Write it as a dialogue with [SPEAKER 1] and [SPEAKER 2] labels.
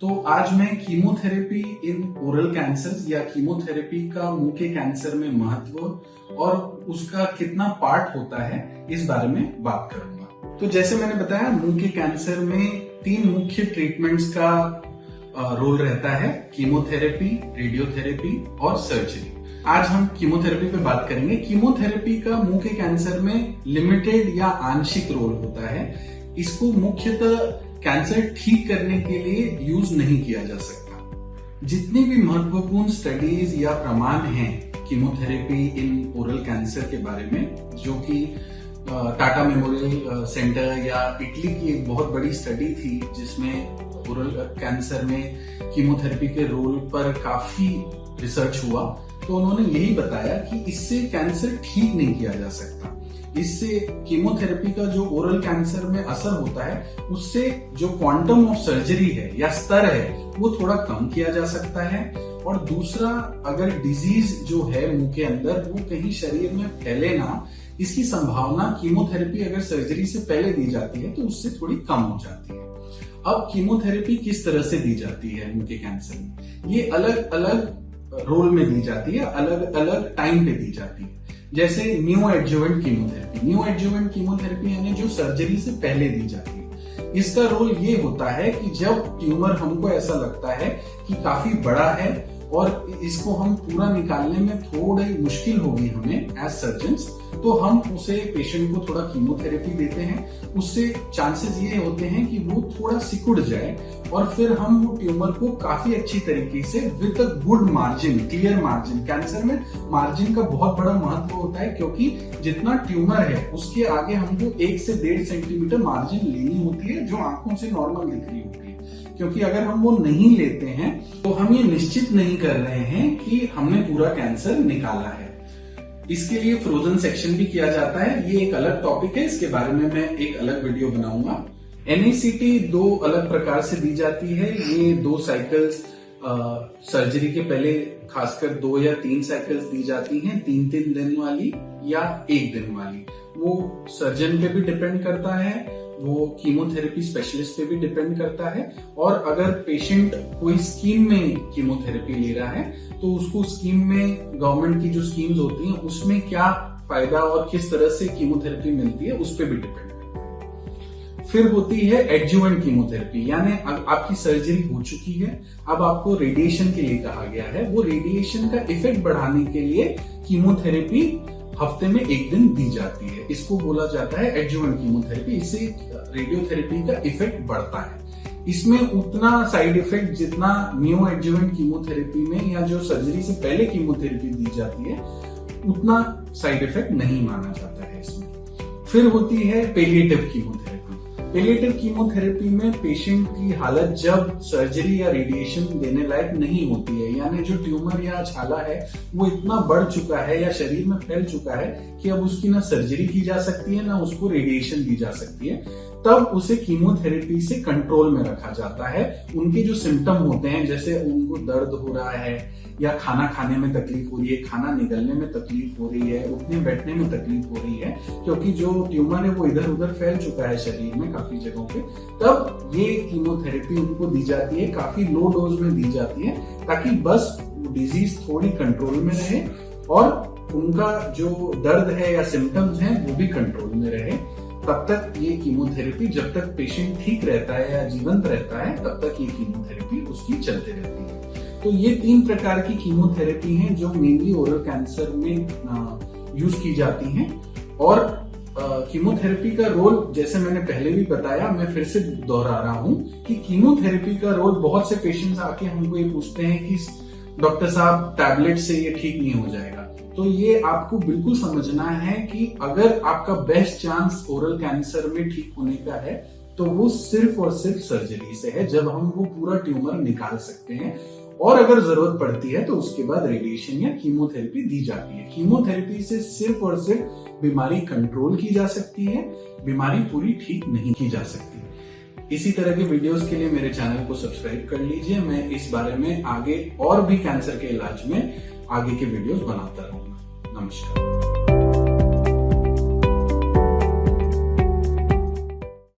[SPEAKER 1] तो आज मैं कीमोथेरेपी इन ओरल कैंसर या कीमोथेरेपी का मुंह के कैंसर में महत्व और उसका कितना पार्ट होता है इस बारे में बात करूंगा। तो जैसे मैंने बताया, मुंह के कैंसर में 3 मुख्य ट्रीटमेंट्स का रोल रहता है: कीमोथेरेपी, रेडियोथेरेपी और सर्जरी। आज हम कीमोथेरेपी पे बात करेंगे। कीमोथेरेपी का मुंह के कैंसर में लिमिटेड या आंशिक रोल होता है। इसको मुख्यतः कैंसर ठीक करने के लिए यूज नहीं किया जा सकता। जितनी भी महत्वपूर्ण स्टडीज या प्रमाण हैं कीमोथेरेपी इन ओरल कैंसर के बारे में, जो कि टाटा मेमोरियल सेंटर या इटली की एक बहुत बड़ी स्टडी थी जिसमें ओरल कैंसर में कीमोथेरेपी के रोल पर काफी रिसर्च हुआ, तो उन्होंने यही बताया कि इससे कैंसर ठीक नहीं किया जा सकता। इससे कीमोथेरेपी का जो ओरल कैंसर में असर होता है, उससे जो क्वांटम ऑफ सर्जरी है या स्तर है वो थोड़ा कम किया जा सकता है। और दूसरा, अगर डिजीज जो है मुंह के अंदर वो कहीं शरीर में फैले ना, इसकी संभावना कीमोथेरेपी अगर सर्जरी से पहले दी जाती है तो उससे थोड़ी कम हो जाती है। अब कीमोथेरेपी किस तरह से दी जाती है मुंह के कैंसर में? ये अलग अलग रोल में दी जाती है, अलग अलग टाइम पे दी जाती है। जैसे new adjuvant chemotherapy. New adjuvant chemotherapy यानी जो सर्जरी से पहले दी जाती है। इसका रोल ये होता है कि जब ट्यूमर हमको ऐसा लगता है कि काफी बड़ा है और इसको हम पूरा निकालने में थोड़ी मुश्किल होगी हमें एज सर्जन्स, तो हम उसे पेशेंट को थोड़ा कीमोथेरेपी देते हैं। उससे चांसेस ये होते हैं कि वो थोड़ा सिकुड़ जाए और फिर हम वो ट्यूमर को काफी अच्छी तरीके से with a good margin, clear margin. Cancer में मार्जिन का बहुत बड़ा महत्व होता है, क्योंकि जितना ट्यूमर है उसके आगे हमको 1 से 1.5 सेंटीमीटर मार्जिन लेनी होती है, जो आंखों से नॉर्मल दिख रही होती है। क्योंकि अगर हम वो नहीं लेते हैं तो हम ये निश्चित नहीं कर रहे हैं कि हमने पूरा कैंसर निकाला है। इसके लिए फ्रोजन सेक्शन भी किया जाता है। ये एक अलग टॉपिक है, इसके बारे में मैं एक अलग वीडियो बनाऊंगा। NACT 2 अलग प्रकार से दी जाती है। ये 2 साइकिल्स सर्जरी के पहले खासकर 2 या 3 साइकिल्स दी जाती हैं, 3-3 दिन वाली या 1 दिन वाली। वो सर्जन पे भी डिपेंड करता है, वो कीमोथेरेपी स्पेशलिस्ट पे भी डिपेंड करता है। और अगर पेशेंट कोई स्कीम में कीमोथेरेपी ले रहा है तो उसको स्कीम में, गवर्नमेंट की जो स्कीम्स होती हैं उसमें क्या फायदा और किस तरह से कीमोथेरेपी मिलती है उस पर भी डिपेंड करता है। फिर होती है एडजुवेंट कीमोथेरेपी, यानी आपकी सर्जरी हो चुकी है, अब आपको रेडिएशन के लिए कहा गया है। वो रेडिएशन का इफेक्ट बढ़ाने के लिए कीमोथेरेपी हफ्ते में 1 दिन दी जाती है। इसको बोला जाता है एडजुवेंट कीमोथेरेपी। इससे रेडियोथेरेपी का इफेक्ट बढ़ता है। इसमें उतना साइड इफेक्ट जितना न्यू एडजुवेंट कीमोथेरेपी में या जो सर्जरी से पहले कीमोथेरेपी दी जाती है उतना साइड इफेक्ट नहीं माना जाता है इसमें। फिर होती है पेलिएटिव कीमोथेरेपी। पेलिएटिव कीमोथेरेपी में पेशेंट की हालत जब सर्जरी या रेडिएशन देने लायक नहीं होती है, यानी जो ट्यूमर या छाला है वो इतना बढ़ चुका है या शरीर में फैल चुका है कि अब उसकी ना सर्जरी की जा सकती है ना उसको रेडिएशन दी जा सकती है, तब उसे कीमोथेरेपी से कंट्रोल में रखा जाता है। उनके जो सिम्टम होते हैं, जैसे उनको दर्द हो रहा है या खाना खाने में तकलीफ हो रही है, खाना निगलने में तकलीफ हो रही है, उठने बैठने में तकलीफ हो रही है, क्योंकि जो ट्यूमर है वो इधर उधर फैल चुका है शरीर में काफी जगहों पे, तब ये कीमोथेरेपी उनको दी जाती है। काफी लो डोज में दी जाती है ताकि बस डिजीज थोड़ी कंट्रोल में रहे और उनका जो दर्द है या सिम्टम्स हैं वो भी कंट्रोल में रहे। तब तक ये कीमोथेरेपी, जब तक पेशेंट ठीक रहता है या जीवंत रहता है, तब तक ये कीमोथेरेपी उसकी चलते रहती है। तो ये 3 प्रकार की कीमोथेरेपी हैं जो मेनली ओरल कैंसर में यूज की जाती हैं। और कीमोथेरेपी का रोल, जैसे मैंने पहले भी बताया, मैं फिर से दोहरा रहा हूं कि कीमोथेरेपी का रोल, बहुत से पेशेंट्स आके हमको ये पूछते हैं कि डॉक्टर साहब टैबलेट से ये ठीक नहीं हो जाएगा। तो ये आपको बिल्कुल समझना है कि अगर आपका बेस्ट चांस ओरल कैंसर में ठीक होने का है तो वो सिर्फ और सिर्फ सर्जरी से है, जब हम वो पूरा ट्यूमर निकाल सकते हैं। और अगर जरूरत पड़ती है तो उसके बाद रेडिएशन या कीमोथेरेपी दी जाती है। कीमोथेरेपी से सिर्फ और सिर्फ बीमारी कंट्रोल की जा सकती है, बीमारी पूरी ठीक नहीं की जा सकती। इसी तरह के वीडियोस के लिए मेरे चैनल को सब्सक्राइब कर लीजिए। मैं इस बारे में आगे और भी कैंसर के इलाज में आगे के वीडियोस बनाता रहूंगा। नमस्कार।